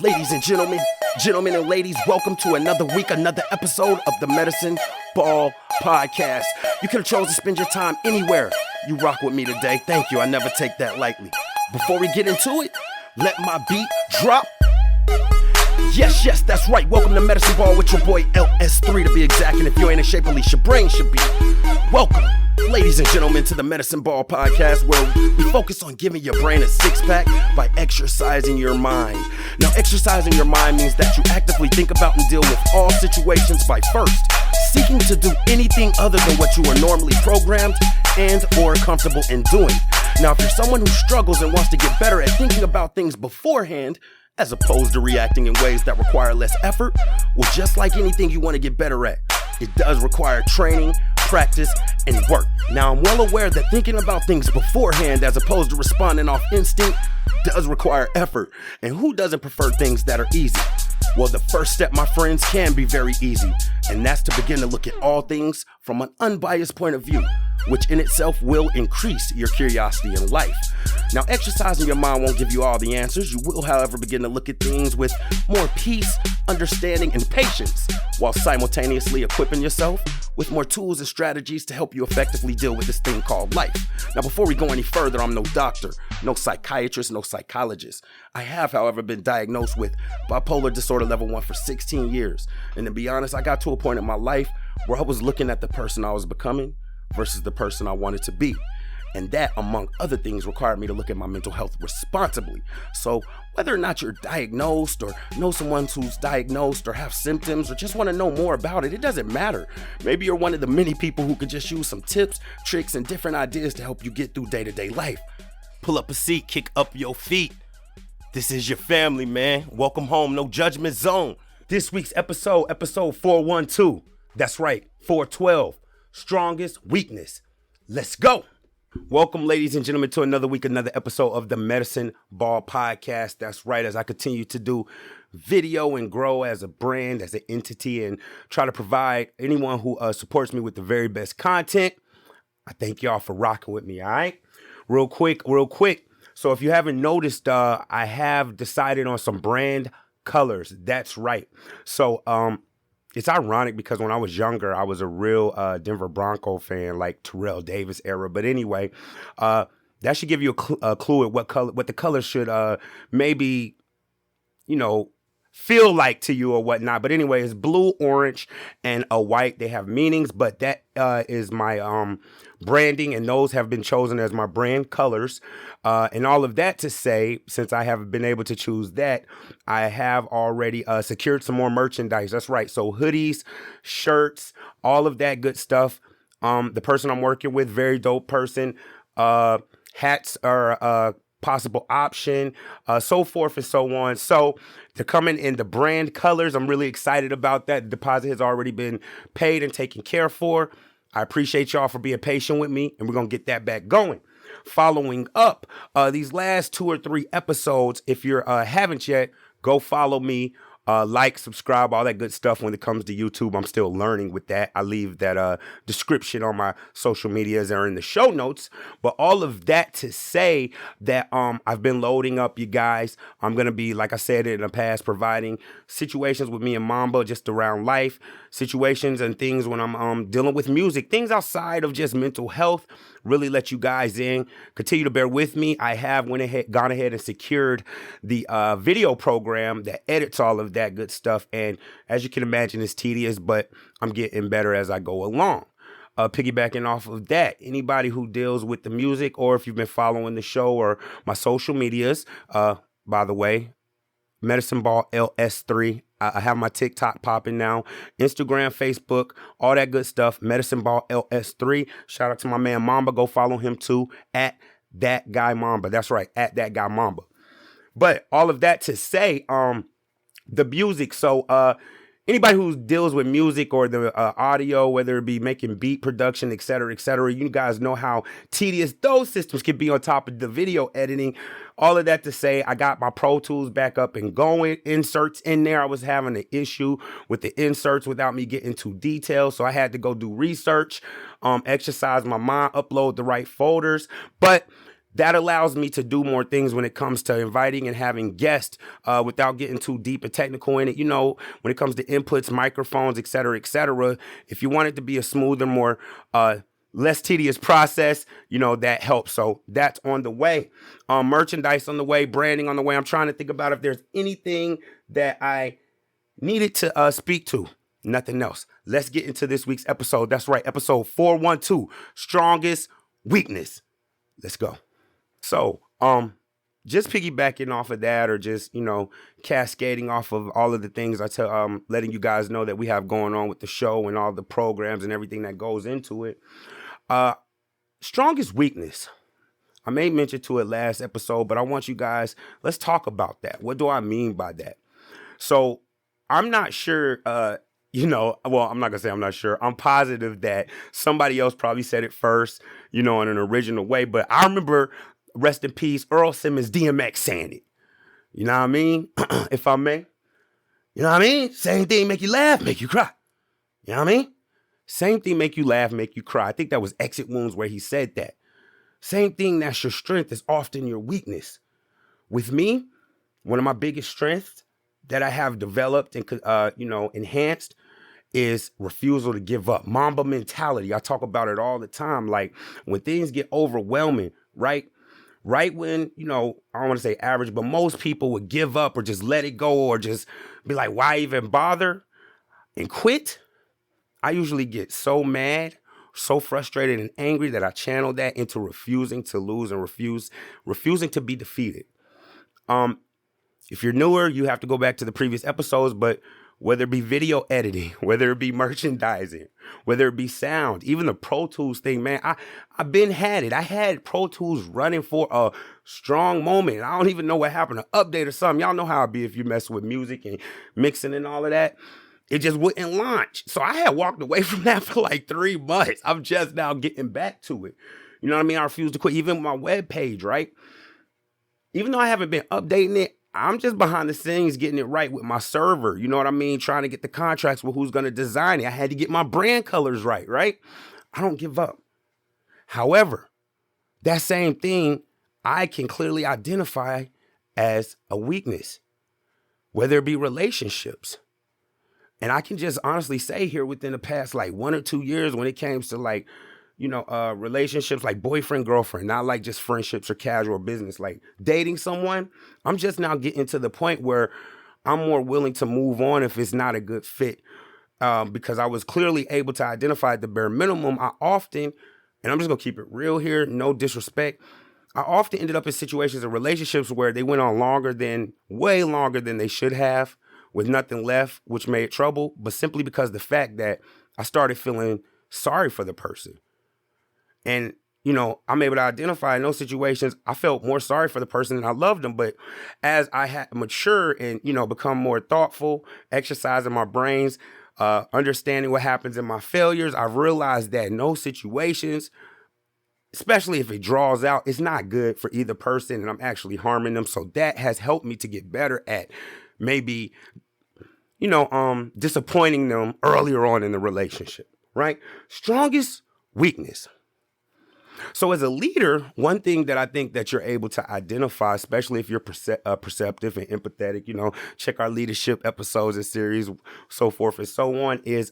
Ladies and gentlemen and ladies, welcome to another week, another episode of the Medicine Ball Podcast. You could have chosen to spend your time anywhere. You rock with me today. Thank you. I never take that lightly. Before we get into it, let my beat drop. Yes, that's right. Welcome to Medicine Ball with your boy LS3 to be exact. And if you ain't in shape, at least your brain should be. Welcome, ladies and gentlemen, to the Medicine Ball Podcast, where we focus on giving your brain a six-pack by exercising your mind. Now, exercising your mind means that you actively think about and deal with all situations by first seeking to do anything other than what you are normally programmed and or comfortable in doing. Now, if you're someone who struggles and wants to get better at thinking about things beforehand, as opposed to reacting in ways that require less effort, well, just like anything you want to get better at, it does require training, practice, and work. Now, I'm well aware that thinking about things beforehand as opposed to responding off instinct does require effort. And who doesn't prefer things that are easy? Well, the first step, my friends, can be very easy, and that's to begin to look at all things from an unbiased point of view, which in itself will increase your curiosity in life. Now, exercising your mind won't give you all the answers. You will, however, begin to look at things with more peace, understanding, and patience, while simultaneously equipping yourself with more tools and strategies to help you effectively deal with this thing called life. Now, before we go any further, I'm no doctor, no psychiatrist, no psychologist. I have, however, been diagnosed with bipolar disorder level 1 for 16 years. And to be honest, I got to a point in my life where I was looking at the person I was becoming versus the person I wanted to be. And that, among other things, required me to look at my mental health responsibly. So whether or not you're diagnosed or know someone who's diagnosed or have symptoms or just want to know more about it, it doesn't matter. Maybe you're one of the many people who could just use some tips, tricks, and different ideas to help you get through day-to-day life. Pull up a seat, kick up your feet. This is your family, man. Welcome home, no judgment zone. This week's episode 412. That's right, 412. Strongest weakness. Let's go. Welcome, ladies and gentlemen, to another week, another episode of the Medicine Ball Podcast. That's right, as I continue to do video and grow as a brand, as an entity, and try to provide anyone who supports me with the very best content. I thank y'all for rocking with me, all right? Real quick. So if you haven't noticed, I have decided on some brand colors. That's right. So it's ironic because when I was younger, I was a real Denver Bronco fan, like Terrell Davis era. But anyway, that should give you a clue at what the color should maybe, feel like to you or whatnot. But anyway, it's blue, orange, and a white. They have meanings, but that is my branding, and those have been chosen as my brand colors. And all of that to say, since I have been able to choose that, I have already secured some more merchandise. That's right. So hoodies, shirts, all of that good stuff. The person I'm working with, very dope person. Hats are a possible option, so forth and so on. So they're coming in the brand colors. I'm really excited about that. The deposit has already been paid and taken care for. I appreciate y'all for being patient with me, and we're going to get that back going. Following up these last 2 or 3 episodes, if you haven't yet, go follow me. Like, subscribe, all that good stuff. When it comes to YouTube, I'm still learning with that. I leave that description on my social medias or in the show notes. But all of that to say that I've been loading up, you guys. I'm going to be, like I said in the past, providing situations with me and Mamba just around life, situations and things when I'm dealing with music, things outside of just mental health. Really let you guys in. Continue to bear with me. I have gone ahead and secured the video program that edits all of that good stuff. And as you can imagine, it's tedious, but I'm getting better as I go along. Piggybacking off of that, anybody who deals with the music, or if you've been following the show or my social medias, by the way, Medicine Ball LS3. I have my TikTok popping now, Instagram, Facebook, all that good stuff. Medicine Ball LS3. Shout out to my man Mamba. Go follow him too at That Guy Mamba. That's right, at That Guy Mamba. But all of that to say, the music. So anybody who deals with music or the audio, whether it be making beat production, et cetera, you guys know how tedious those systems can be on top of the video editing. All of that to say, I got my Pro Tools back up and going. Inserts in there. I was having an issue with the inserts without me getting too detailed. So I had to go do research, exercise my mind, upload the right folders. But that allows me to do more things when it comes to inviting and having guests without getting too deep and technical in it. When it comes to inputs, microphones, et cetera, if you want it to be a smoother, more less tedious process, that helps. So that's on the way. Merchandise on the way, branding on the way. I'm trying to think about if there's anything that I needed to speak to. Nothing else. Let's get into this week's episode. That's right, episode 412, Strongest Weakness. Let's go. So, just piggybacking off of that, or just, cascading off of all of the things letting you guys know that we have going on with the show and all the programs and everything that goes into it. Strongest weakness. I made mention to it last episode, but I want you guys, let's talk about that. What do I mean by that? So I'm not sure, I'm not going to say I'm not sure. I'm positive that somebody else probably said it first, in an original way. But I remember, rest in peace, Earl Simmons, DMX saying it. You know what I mean? If I may. You know what I mean? Same thing make you laugh, make you cry. You know what I mean? Same thing make you laugh, make you cry. I think that was Exit Wounds where he said that. Same thing that's your strength is often your weakness. With me, one of my biggest strengths that I have developed and, enhanced is refusal to give up. Mamba mentality. I talk about it all the time. Like when things get overwhelming, right? Right when, I don't want to say average, but most people would give up or just let it go or just be like, why even bother and quit? I usually get so mad, so frustrated and angry that I channel that into refusing to lose and refusing to be defeated. If you're newer, you have to go back to the previous episodes, but whether it be video editing, whether it be merchandising, whether it be sound, even the Pro Tools thing, man, I've been had it. I had Pro Tools running for a strong moment. I don't even know what happened, an update or something. Y'all know how it be if you mess with music and mixing and all of that. It just wouldn't launch. So I had walked away from that for like 3 months. I'm just now getting back to it. You know what I mean? I refuse to quit. Even with my web page, right? Even though I haven't been updating it, I'm just behind the scenes getting it right with my server. You know what I mean? Trying to get the contracts with who's going to design it. I had to get my brand colors right? I don't give up. However, that same thing I can clearly identify as a weakness, whether it be relationships. And I can just honestly say here within the past like 1 or 2 years when it came to like, relationships like boyfriend, girlfriend, not like just friendships or casual business, like dating someone, I'm just now getting to the point where I'm more willing to move on if it's not a good fit. Because I was clearly able to identify at the bare minimum. I often, and I'm just going to keep it real here, no disrespect, I often ended up in situations of relationships where they went on way longer than they should have, with nothing left, which made trouble, but simply because the fact that I started feeling sorry for the person. And, I'm able to identify in those situations, I felt more sorry for the person than I loved them. But as I had matured and, become more thoughtful, exercising my brains, understanding what happens in my failures, I've realized that in those situations, especially if it draws out, it's not good for either person and I'm actually harming them. So that has helped me to get better at maybe, disappointing them earlier on in the relationship, right? Strongest weakness. So as a leader, one thing that I think that you're able to identify, especially if you're perceptive and empathetic, check our leadership episodes and series, so forth and so on, is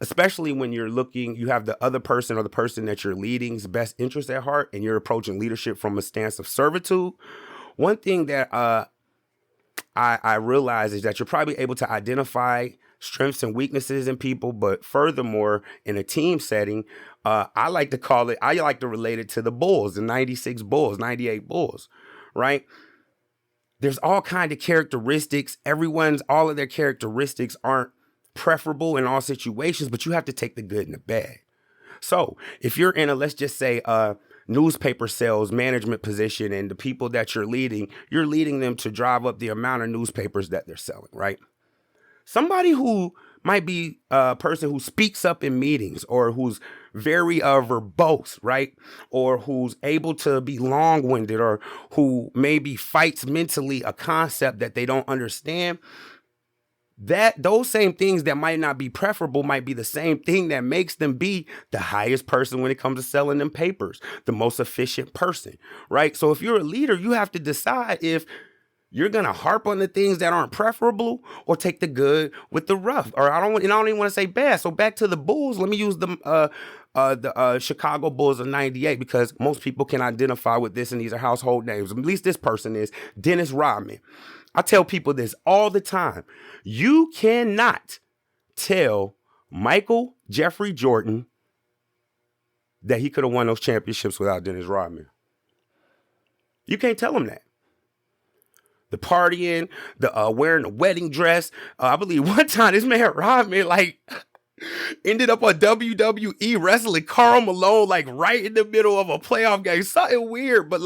especially when you have the other person or the person that you're leading's best interest at heart and you're approaching leadership from a stance of servitude. One thing that I realize is that you're probably able to identify strengths and weaknesses in people, but furthermore, in a team setting, I like to relate it to the Bulls, the 96 Bulls, 98 Bulls, right? There's all kinds of characteristics. All of their characteristics aren't preferable in all situations, but you have to take the good and the bad. So if you're in let's just say, newspaper sales management position and the people that you're leading them to drive up the amount of newspapers that they're selling, right? Somebody who might be a person who speaks up in meetings or who's very verbose, right? Or who's able to be long-winded or who maybe fights mentally a concept that they don't understand. those same things that might not be preferable might be the same thing that makes them be the highest person when it comes to selling them papers, the most efficient person, right? So if you're a leader, you have to decide if you're gonna harp on the things that aren't preferable or take the good with the rough. Or I don't even want to say bad. So back to the Bulls. Let me use the Chicago Bulls of '98 because most people can identify with this, and these are household names. At least this person is Dennis Rodman. I tell people this all the time. You cannot tell Michael Jeffrey Jordan that he could have won those championships without Dennis Rodman. You can't tell him that. The partying, the wearing the wedding dress. I believe one time this man Rodman ended up on WWE wrestling Karl Malone right in the middle of a playoff game. Something weird, but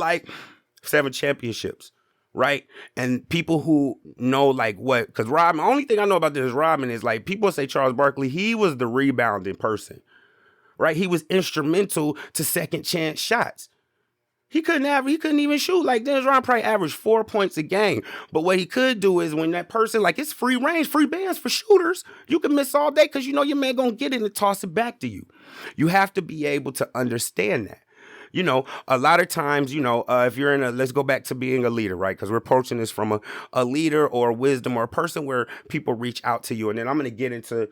7 championships, right? And people who know what, because Rodman, only thing I know about this Rodman is people say Charles Barkley, he was the rebounding person, right? He was instrumental to second chance shots. He couldn't even shoot. Dennis Rodman probably averaged 4 points a game. But what he could do is when that person, it's free range, free bands for shooters, you can miss all day because your man gonna get it and toss it back to you. You have to be able to understand that. A lot of times, if you're let's go back to being a leader, right? Because we're approaching this from a leader or wisdom or a person where people reach out to you. And then I'm going to get into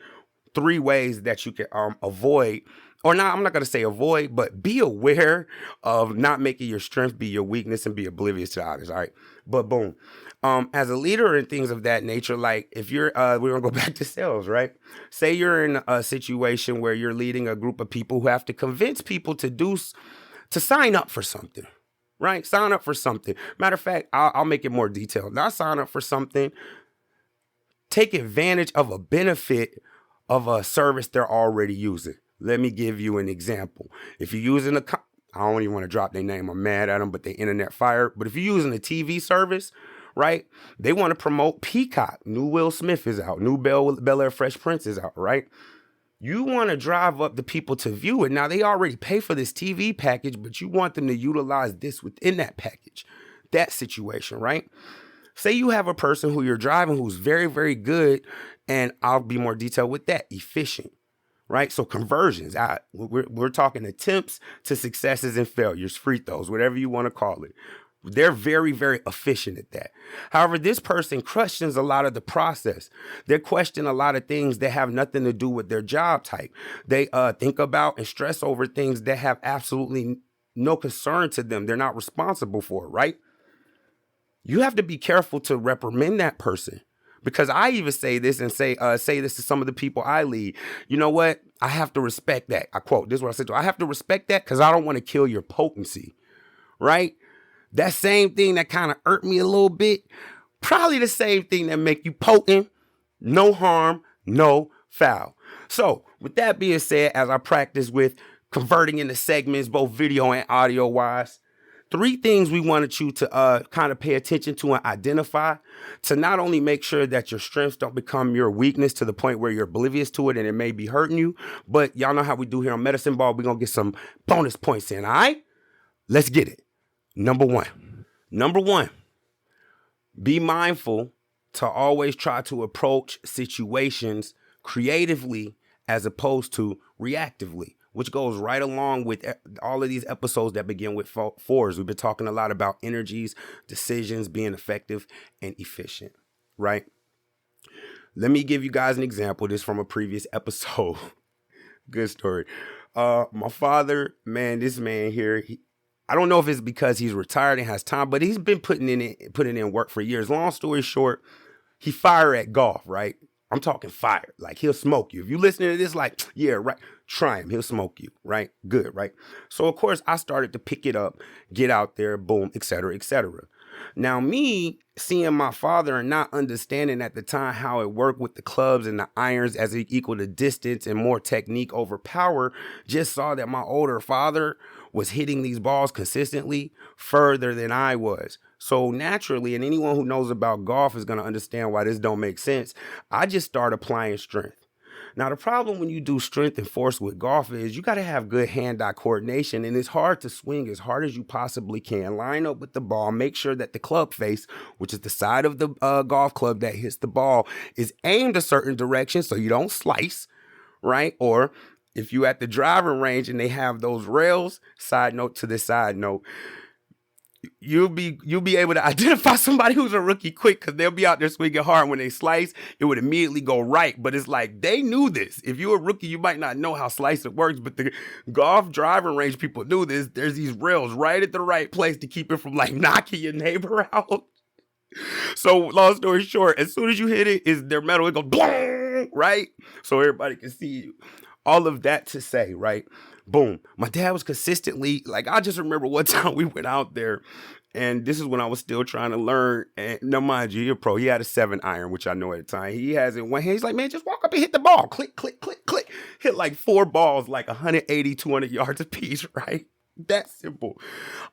3 ways that you can avoid. Or not, I'm not going to say avoid, but be aware of not making your strength be your weakness and be oblivious to others, all right? But boom. As a leader and things of that nature, if you're, we're going to go back to sales, right? Say you're in a situation where you're leading a group of people who have to convince people to sign up for something, right? Sign up for something. Matter of fact, I'll make it more detailed. Not sign up for something. Take advantage of a benefit of a service they're already using. Let me give you an example. If you're using I don't even want to drop their name. I'm mad at them, but they internet fire. But if you're using a TV service, right, they want to promote Peacock. New Will Smith is out. New Bel Air Fresh Prince is out, right? You want to drive up the people to view it. Now, they already pay for this TV package, but you want them to utilize this within that package, that situation, right? Say you have a person who you're driving who's very, very good, and I'll be more detailed with that, efficient. Right? So conversions, we're talking attempts to successes and failures, free throws, whatever you want to call it. They're very, very efficient at that. However, this person questions a lot of the process. They question a lot of things that have nothing to do with their job type. They think about and stress over things that have absolutely no concern to them. They're not responsible for it, right? You have to be careful to reprimand that person. Because I even say this and say this to some of the people I lead. You know what? I have to respect that. I quote, this is what I said to her. I have to respect that because I don't want to kill your potency, right? That same thing that kind of irked me a little bit, probably the same thing that make you potent. No harm, no foul. So with that being said, as I practice with converting into segments, both video and audio wise, 3 things we wanted you to kind of pay attention to and identify to not only make sure that your strengths don't become your weakness to the point where you're oblivious to it and it may be hurting you. But y'all know how we do here on Medicine Ball. We're going to get some bonus points in. All right, let's get it. Number one, be mindful to always try to approach situations creatively as opposed to reactively, which goes right along with all of these episodes that begin with 4s. We've been talking a lot about energies, decisions, being effective and efficient, right? Let me give you guys an example. This from a previous episode. Good story. My father, man, this man here, I don't know if it's because he's retired and has time, but he's been putting in work for years. Long story short, he fire at golf, right? I'm talking fire. He'll smoke you. If you listening to this, yeah, right. Try him. He'll smoke you, right? Good, right? So, of course, I started to pick it up, get out there, boom, et cetera, et cetera. Now, me seeing my father and not understanding at the time how it worked with the clubs and the irons as it equal to distance and more technique over power, just saw that my older father was hitting these balls consistently further than I was. So naturally, and anyone who knows about golf is going to understand why this don't make sense, I just start applying strength. Now, the problem when you do strength and force with golf is you got to have good hand-eye coordination, and it's hard to swing as hard as you possibly can. Line up with the ball. Make sure that the club face, which is the side of the golf club that hits the ball, is aimed a certain direction so you don't slice, right? Or if you at the driving range and they have those rails, side note to this side note, you'll be able to identify somebody who's a rookie quick because they'll be out there swinging hard. When they slice, it would immediately go right. But it's like they knew this. If you're a rookie, you might not know how slicing works, but the golf driving range people knew this. There's these rails right at the right place to keep it from like knocking your neighbor out. So long story short, as soon as you hit it, is their metal, it goes boom, right? So everybody can see you. All of that to say, right? Boom. My dad was consistently, like, I just remember one time we went out there, and this is when I was still trying to learn. And now, mind you, you're a pro. He had a 7-iron, which I know at the time. He has it in one hand. He's like, man, just walk up and hit the ball. Click, click, click, click. Hit like 4 balls, like 180, 200 yards apiece, right? That simple.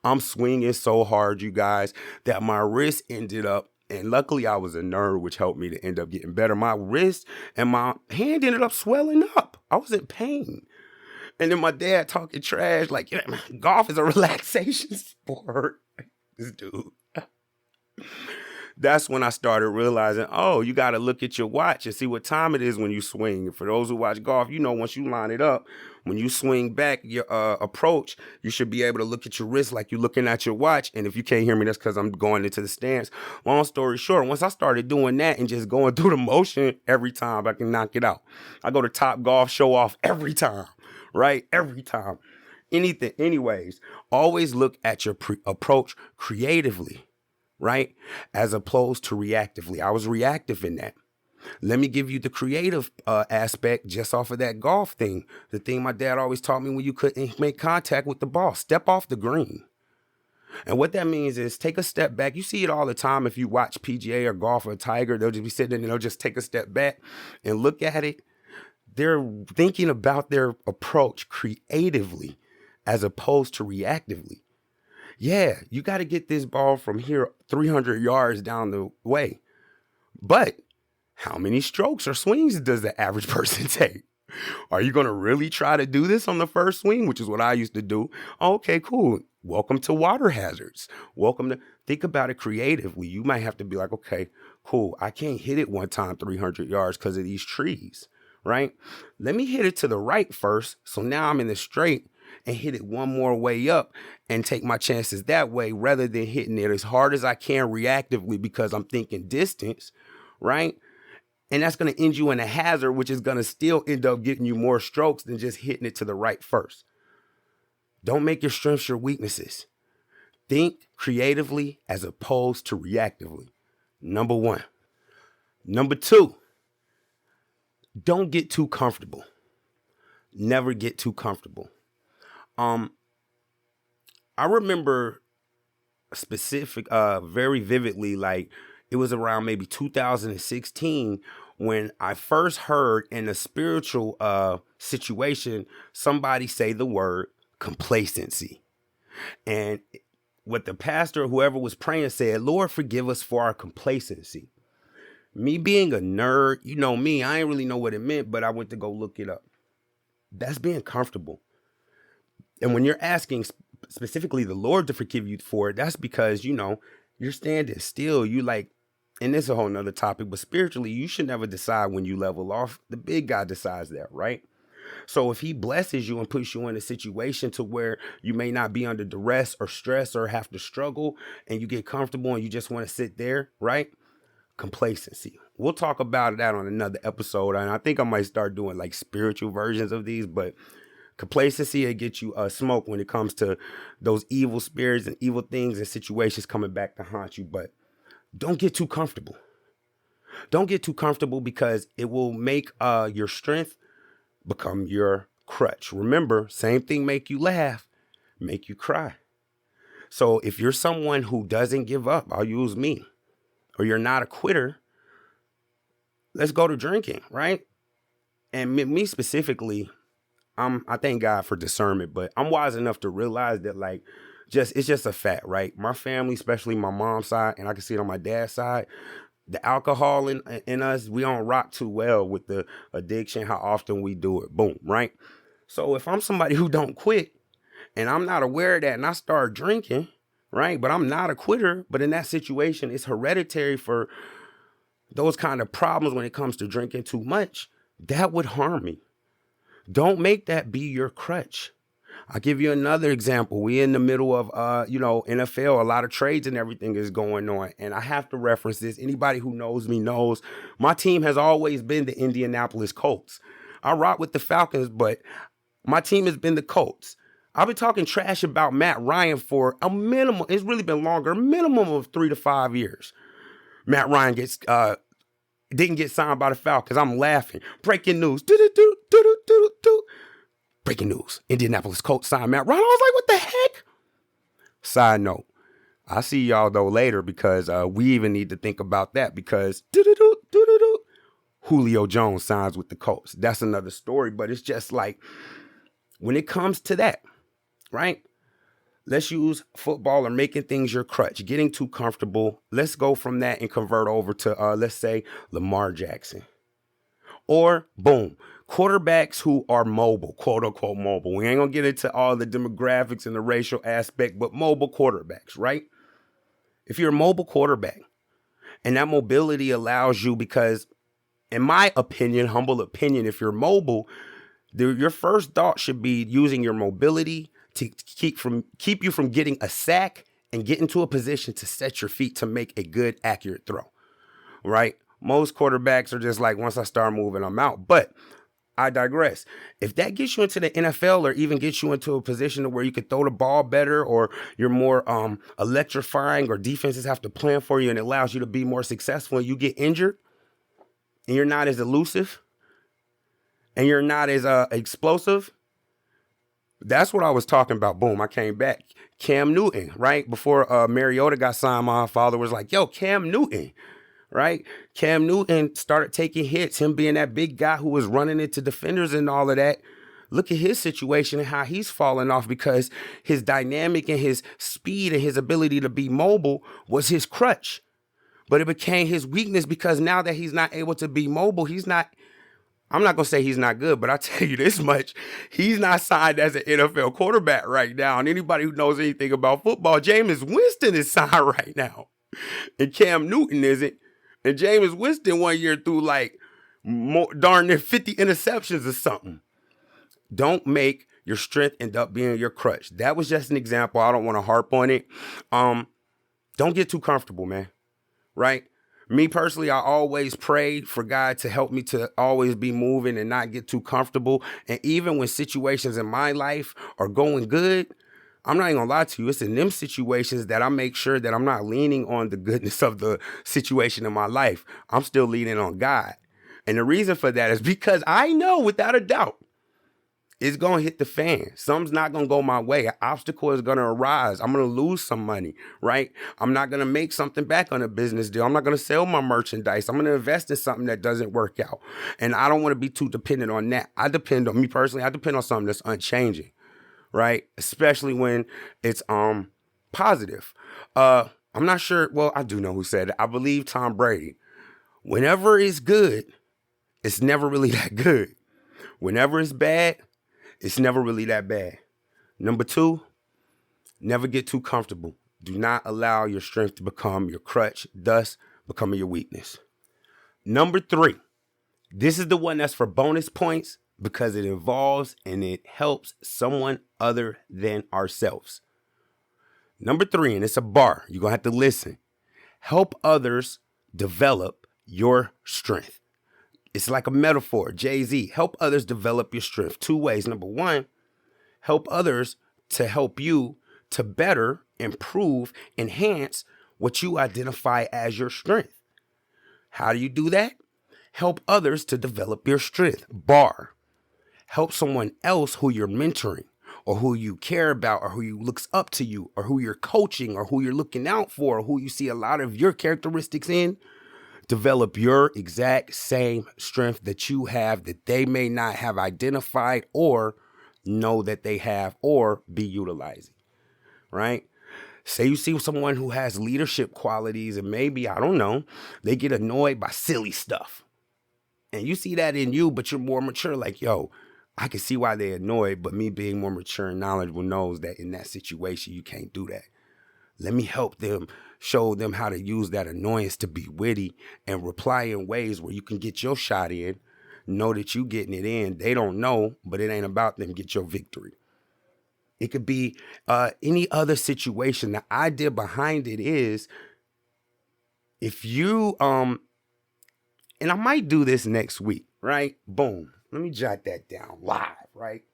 I'm swinging so hard, you guys, that my wrist ended up, and luckily I was a nerd, which helped me to end up getting better. My wrist and my hand ended up swelling up. I was in pain. And then my dad talking trash, like, yeah, golf is a relaxation sport. This dude. That's when I started realizing, oh, you got to look at your watch and see what time it is when you swing. For those who watch golf, you know, once you line it up, when you swing back your approach, you should be able to look at your wrist like you're looking at your watch. And if you can't hear me, that's because I'm going into the stance. Long story short, once I started doing that and just going through the motion every time, I can knock it out. I go to Top Golf, show off every time. Right? Every time. Anything. Anyways, always look at your approach creatively, right? As opposed to reactively. I was reactive in that. Let me give you the creative aspect just off of that golf thing. The thing my dad always taught me when you couldn't make contact with the ball. Step off the green. And what that means is take a step back. You see it all the time if you watch PGA or golf or Tiger. They'll just be sitting there and they'll just take a step back and look at it. They're thinking about their approach creatively as opposed to reactively. Yeah, you got to get this ball from here 300 yards down the way. But how many strokes or swings does the average person take? Are you going to really try to do this on the first swing, which is what I used to do? Okay, cool. Welcome to water hazards. Think about it creatively. You might have to be like, okay, cool. I can't hit it one time 300 yards because of these trees. Right? Let me hit it to the right first. So now I'm in the straight and hit it one more way up and take my chances that way rather than hitting it as hard as I can reactively because I'm thinking distance, right? And that's going to end you in a hazard, which is going to still end up getting you more strokes than just hitting it to the right first. Don't make your strengths your weaknesses. Think creatively as opposed to reactively. Number 1. Number 2. Don't get too comfortable. Never get too comfortable. I remember very vividly, like it was around maybe 2016 when I first heard in a spiritual situation, somebody say the word complacency. And what the pastor, whoever was praying said, Lord, forgive us for our complacency. Me being a nerd, you know me, I ain't really know what it meant, but I went to go look it up. That's being comfortable. And when you're asking specifically the Lord to forgive you for it, that's because, you know, you're standing still. You like, and this is a whole nother topic, but spiritually, you should never decide when you level off. The big guy decides that, right? So if he blesses you and puts you in a situation to where you may not be under duress or stress or have to struggle and you get comfortable and you just want to sit there, right? Complacency. We'll talk about that on another episode. And I think I might start doing like spiritual versions of these, but complacency will get you smoke when it comes to those evil spirits and evil things and situations coming back to haunt you. But don't get too comfortable. Don't get too comfortable because it will make your strength become your crutch. Remember, same thing make you laugh, make you cry. So if you're someone who doesn't give up, I'll use me, or you're not a quitter, let's go to drinking, right? And me specifically, I thank God for discernment, but I'm wise enough to realize that it's just a fact, right? My family, especially my mom's side, and I can see it on my dad's side, The alcohol in us, we don't rock too well with the addiction, how often we do it. Boom, right? So if I'm somebody who don't quit and I'm not aware of that and I start drinking, right? But I'm not a quitter, but in that situation, it's hereditary for those kind of problems when it comes to drinking too much. That would harm me. Don't make that be your crutch. I'll give you another example. We in the middle of, NFL, a lot of trades and everything is going on. And I have to reference this. Anybody who knows me knows my team has always been the Indianapolis Colts. I rock with the Falcons, but my team has been the Colts. I've been talking trash about Matt Ryan for a minimum. It's really been longer, minimum of 3 to 5 years. Matt Ryan didn't get signed by the Falcons. I'm laughing. Breaking news. Breaking news. Indianapolis Colts signed Matt Ryan. I was like, what the heck? Side note. I'll see y'all though later because we even need to think about that because Julio Jones signs with the Colts. That's another story, but it's just like when it comes to that, right? Let's use football or making things your crutch, getting too comfortable. Let's go from that and convert over to, let's say, Lamar Jackson. Or, boom, quarterbacks who are mobile, quote unquote mobile. We ain't going to get into all the demographics and the racial aspect, but mobile quarterbacks, right? If you're a mobile quarterback and that mobility allows you, because in my opinion, humble opinion, if you're mobile, your first thought should be using your mobility to keep you from getting a sack and get into a position to set your feet to make a good, accurate throw, right? Most quarterbacks are just like, once I start moving, I'm out. But I digress. If that gets you into the NFL or even gets you into a position where you can throw the ball better or you're more electrifying or defenses have to plan for you and it allows you to be more successful and you get injured and you're not as elusive and you're not as explosive, that's what I was talking about. Boom, I came back. Cam Newton, right? Before Mariota got signed, my father was like, yo, Cam Newton, right? Cam Newton started taking hits, him being that big guy who was running into defenders and all of that. Look at his situation and how he's fallen off because his dynamic and his speed and his ability to be mobile was his crutch. But it became his weakness because now that he's not able to be mobile, I'm not going to say he's not good, but I tell you this much. He's not signed as an NFL quarterback right now. And anybody who knows anything about football, Jameis Winston is signed right now. And Cam Newton isn't. And Jameis Winston 1 year threw like darn near 50 interceptions or something. Don't make your strength end up being your crutch. That was just an example. I don't want to harp on it. Don't get too comfortable, man. Right? Me personally, I always pray for God to help me to always be moving and not get too comfortable. And even when situations in my life are going good, I'm not even gonna lie to you. It's in them situations that I make sure that I'm not leaning on the goodness of the situation in my life. I'm still leaning on God. And the reason for that is because I know without a doubt, it's going to hit the fan. Something's not going to go my way. An obstacle is going to arise. I'm going to lose some money, right? I'm not going to make something back on a business deal. I'm not going to sell my merchandise. I'm going to invest in something that doesn't work out. And I don't want to be too dependent on that. I depend on something that's unchanging, right? Especially when it's positive. I'm not sure. Well, I do know who said it. I believe Tom Brady. Whenever it's good, it's never really that good. Whenever it's bad, it's never really that bad. Number 2, never get too comfortable. Do not allow your strength to become your crutch, thus becoming your weakness. Number 3, this is the one that's for bonus points because it involves and it helps someone other than ourselves. Number 3, and it's a bar. You're going to have to listen. Help others develop your strength. It's like a metaphor. Jay-Z, help others develop your strength. 2 ways. Number 1, help others to help you to better, improve, enhance what you identify as your strength. How do you do that? Help others to develop your strength. Bar. Help someone else who you're mentoring or who you care about or who looks up to you or who you're coaching or who you're looking out for or who you see a lot of your characteristics in. Develop your exact same strength that you have that they may not have identified or know that they have or be utilizing, right? Say you see someone who has leadership qualities and maybe, I don't know, they get annoyed by silly stuff. And you see that in you, but you're more mature. Like, yo, I can see why they're annoyed, but me being more mature and knowledgeable knows that in that situation, you can't do that. Let me help them, show them how to use that annoyance to be witty and reply in ways where you can get your shot in, know that you getting it in. They don't know, but it ain't about them. Get your victory. It could be any other situation. The idea behind it is if you, and I might do this next week, right? Boom. Let me jot that down live, right?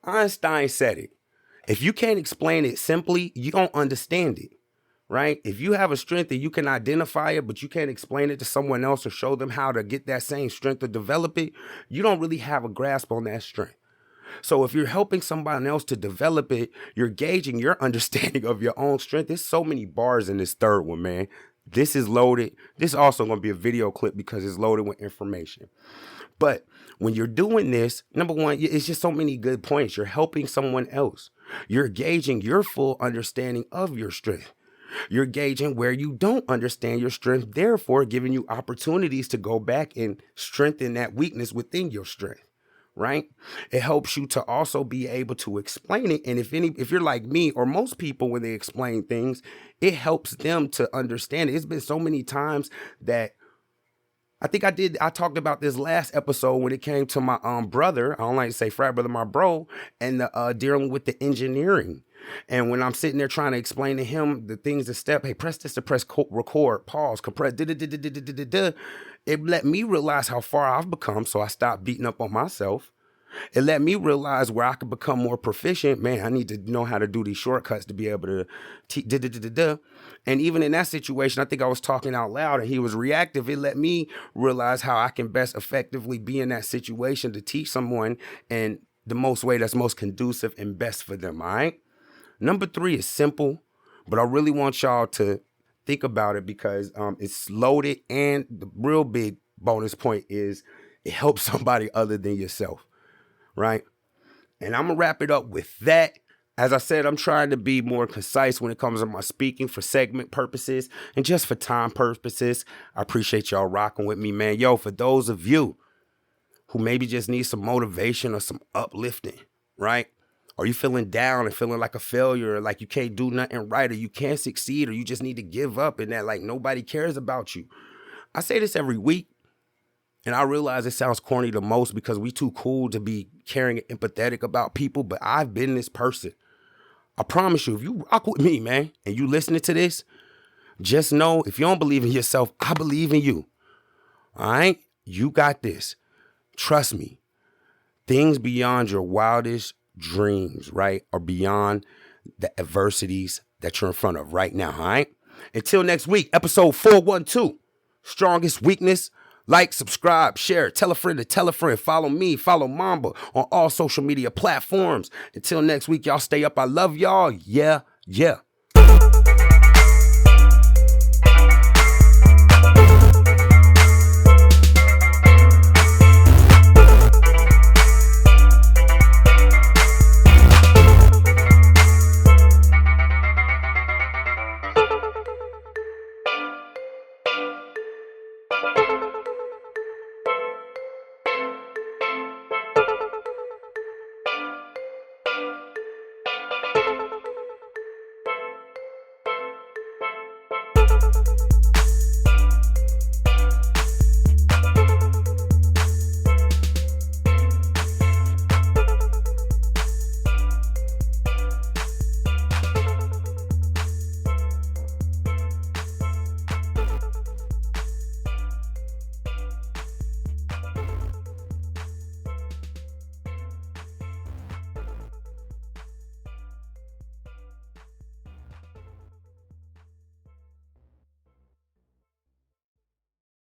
Einstein said it. If you can't explain it simply, you don't understand it, right? If you have a strength and you can identify it, but you can't explain it to someone else or show them how to get that same strength or develop it, you don't really have a grasp on that strength. So if you're helping somebody else to develop it, you're gauging your understanding of your own strength. There's so many bars in this third one, man. This is loaded. This is also going to be a video clip because it's loaded with information. But when you're doing this, number one, it's just so many good points. You're helping someone else. You're gauging your full understanding of your strength. You're gauging where you don't understand your strength, therefore giving you opportunities to go back and strengthen that weakness within your strength, right? It helps you to also be able to explain it. And if you're like me or most people, when they explain things, it helps them to understand it. It's been so many times that I talked about this last episode when it came to my brother. I don't like to say frat brother, my bro, and dealing with the engineering. And when I'm sitting there trying to explain to him the things to step, hey, press this to press record, pause, compress, it let me realize how far I've become. So I stopped beating up on myself. It let me realize where I could become more proficient. Man, I need to know how to do these shortcuts to be able to And even in that situation, I think I was talking out loud and he was reactive. It let me realize how I can best effectively be in that situation to teach someone in the most way that's most conducive and best for them, all right? Number 3 is simple, but I really want y'all to think about it because it's loaded, and the real big bonus point is it helps somebody other than yourself. Right? And I'm going to wrap it up with that. As I said, I'm trying to be more concise when it comes to my speaking for segment purposes and just for time purposes. I appreciate y'all rocking with me, man. Yo, for those of you who maybe just need some motivation or some uplifting, right? Or you feeling down and feeling like a failure, or like you can't do nothing right, or you can't succeed, or you just need to give up and that like nobody cares about you. I say this every week. And I realize it sounds corny to most because we too cool to be caring and empathetic about people, but I've been this person. I promise you, if you rock with me, man, and you listening to this, just know if you don't believe in yourself, I believe in you. All right? You got this. Trust me. Things beyond your wildest dreams, right, are beyond the adversities that you're in front of right now, all right? Until next week, episode 412, Strongest Weakness. Like, subscribe, share, tell a friend to tell a friend. Follow me, follow Mamba on all social media platforms. Until next week, y'all stay up. I love y'all. Yeah.